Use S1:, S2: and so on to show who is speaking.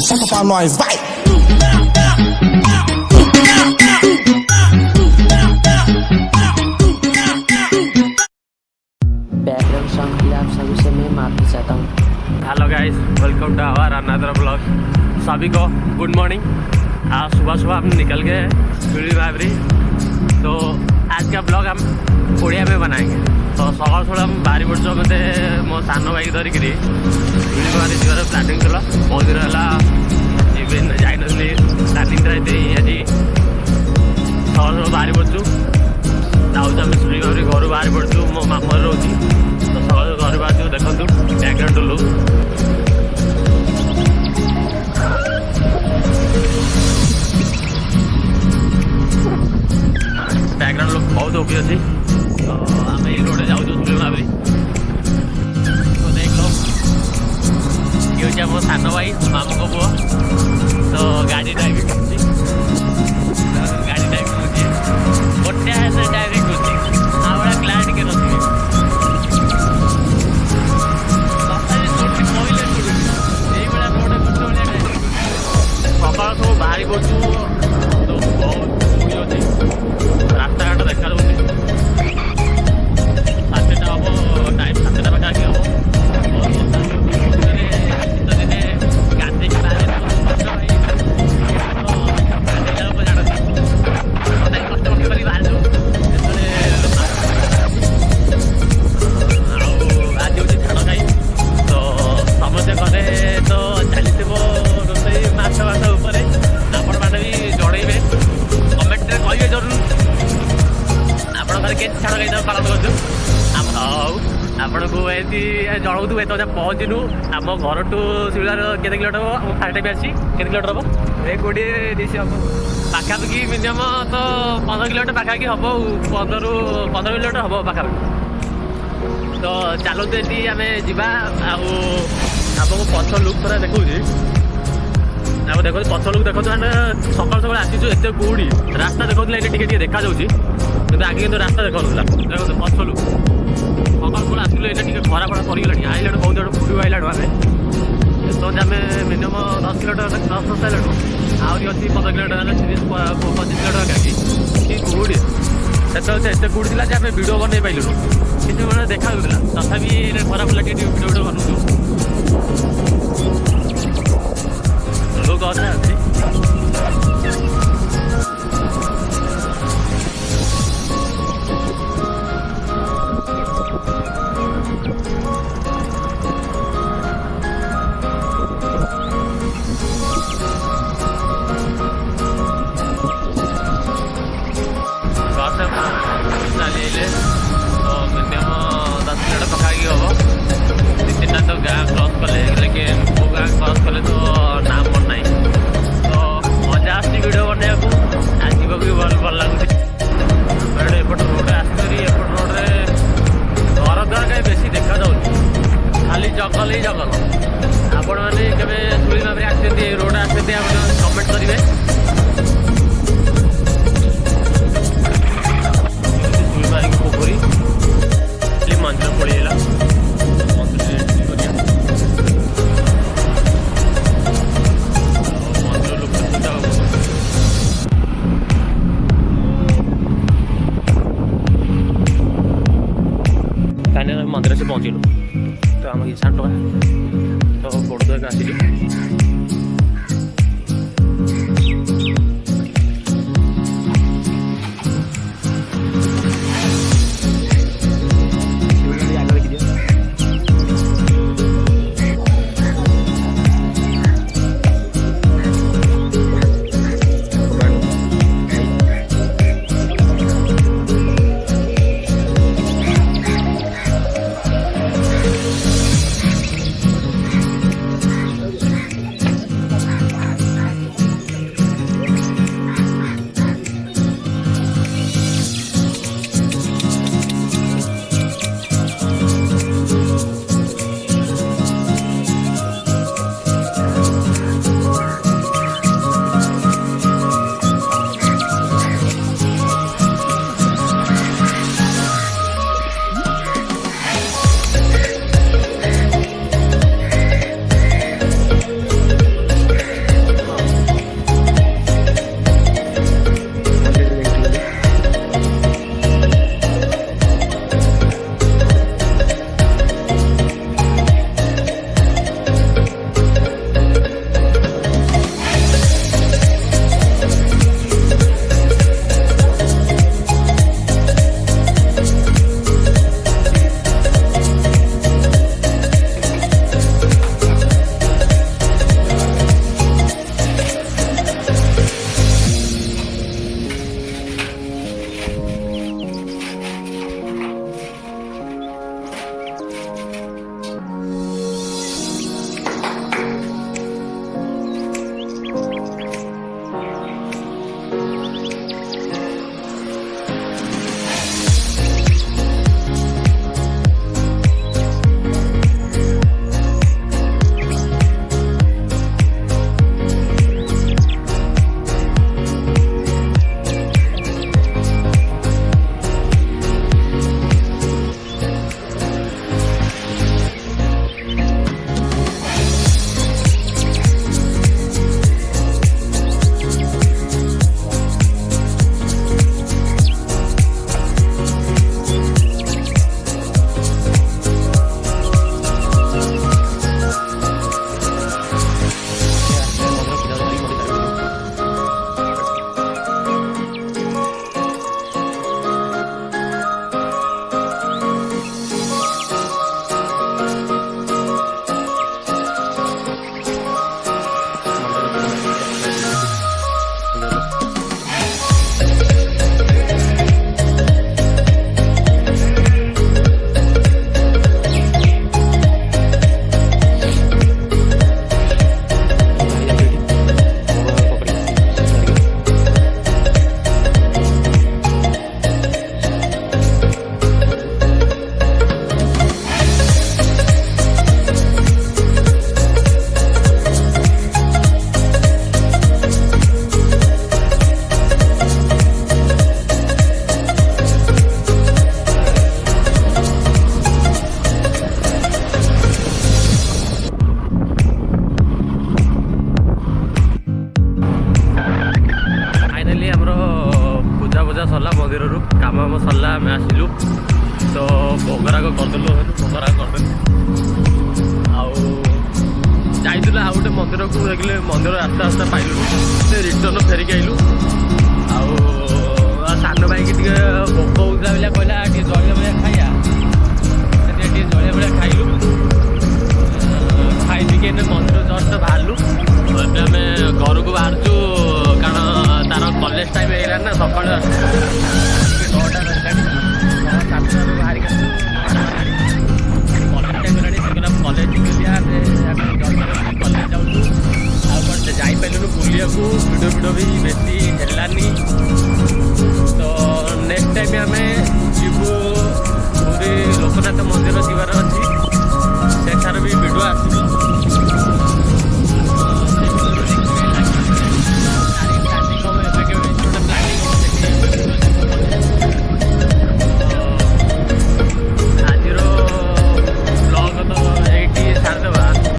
S1: Chega pra nós, vai!
S2: Background sound के लिए आप सभी से मैं माफी चाहता हूँ।
S3: Hello guys, welcome to our another blog. सभी को गुड मॉर्निंग। आज सुबह सुबह हम निकल गए सिरुली महावीर। तो आज का ब्लॉग हम ओडिया में बनाएंगे। तो सकाल सकाल हम बाहरी पड़छ मत मो सान भाई धरिक सिरुली महावीर जीवार प्लानिंग थी। बहुत दिन है इवेन जाइन प्लानिंग आज सकाल सकाल बाहरी पड़छु। जाऊँ आम सिरुली महावीर घर बाहरी पड़छु। मो मामर रोची तो सकाल घर बाहर देखो बैकग्राउंड लुक। बैकग्राउंड लुक बहुत ओके अच्छी। तो आम ये रोड जाऊँ सिरुली महावीर। तो देख लो ये हूँ मो सान भाई मामू को पुओ। तो गाड़ी ड्राइविंग गाड़ी ड्राइविंग गोटे हाथ ड्राइविंग आउड़ा क्लाइंट के रखी सकाल सब बाहरी पड़ू। तो बहुत अच्छी रास्ता घाट देखा जाऊँ। 7टा हम टाइम 7टा पाखापाखि हम शीत दिने गाधे बाहर कष्ट कर बाहर जाऊ। आज हूँ झाड़ खाई। तो समस्ते घरे तो चली रोसई माछ भात उपर आपण मैंने भी जड़े कमेंट कहे जरूर आपण घर के छाड़ खाई पालन कर। आपको ये जनाऊ एत पहुँचनु आम घर टू सिरुलार केते किलोमीटर हम फास्ट टाइम आसी केते किलोमीटर हम 20 हम पाखापाखि मिनिमम तो 15 किलोमीटर पाखापाखि हम 15 किलोमीटर हम पाखापाखि। तो चलते ये आम जा आपको पछ लुक थोड़ा देखा आप देखो पछ लुक देखो सकाल सकाल आसीचु एत कुड़ी रास्ता देखा ये देखा जाऊँगी कि आगे कि रास्ता देखा देखो पछ लुक सकाल सकाल आसलु ये खरा फरा पड़गला आइला बहुत जगह फुड़ी आइला आम तो आम मिनिमम 10 किलोमीटर 10 आइला आहरी अच्छी 15 किलोमीटर 25 किलोमीटर गाड़ी कुड़ी से कुड़ी थी आम भिड बन पाइलु कि मैंने देखा तथापि खराब लगे भिडियो बनाऊँ लोग अच्छा अच्छी। चलिए तो मिनिमम 10 किलोमीटर पखापाखि हम 2-3टा तो गाँ क्रस कले लेकिन ମନ୍ଦିରରୁ କାମ ଆମ ସରିଲା ଆମେ ଆସିଲୁ ତ ଭୋଗରାଗ କରିଦେଲୁ ଆଉ ଯାଇଥିଲୁ ଆଉ ଗୋଟେ ମନ୍ଦିରକୁ ଦେଖିଲେ ମନ୍ଦିର ରାସ୍ତା ରାସ୍ତା ପାଇଲୁ ସେ ରିଟର୍ନ ଫେରିକି ଆଇଲୁ ଆଉ ସାନ ଭାଇକି ଟିକେ ଭୋକ ହେଉଥିଲା ବୋଲିଆ କହିଲା ଟିକେ ଜଳିଆ ଭଳିଆ ଖାଇବା ସେଥିପାଇଁ ଟିକେ ଜଳିଆ ଭଳିଆ ଖାଇଲୁ ଖାଇପିକି ଏନେ ମନ୍ଦିର ଜଷ୍ଟ ବାହାରିଲୁ ଏବେ ଆମେ ଘରକୁ ବାହାରୁଛୁ କାରଣ ତାର କଲେଜ ଟାଇମ୍ ହେଇଗଲାଣି ନା ସକାଳୁ ଆସୁ 9ଟା ବାଜିଲାଣି 7ଟାରୁ ବାହାରିକି ଆସୁ କଲେଜ ଟାଇମ୍ ହେଲାଣି ସେ କହିଲା କଲେଜ ଯିବା ଆମେ କଲେଜ ଯାଉଛୁ ଆଉ କ'ଣ ସେ ଯାଇପାରିଲୁନୁ ବୁଲିବାକୁ ଭିଡ଼ିଓ ବି ବେଶୀ ହେଲାନି ତ ନେକ୍ସଟ ଟାଇମ୍ ଆମେ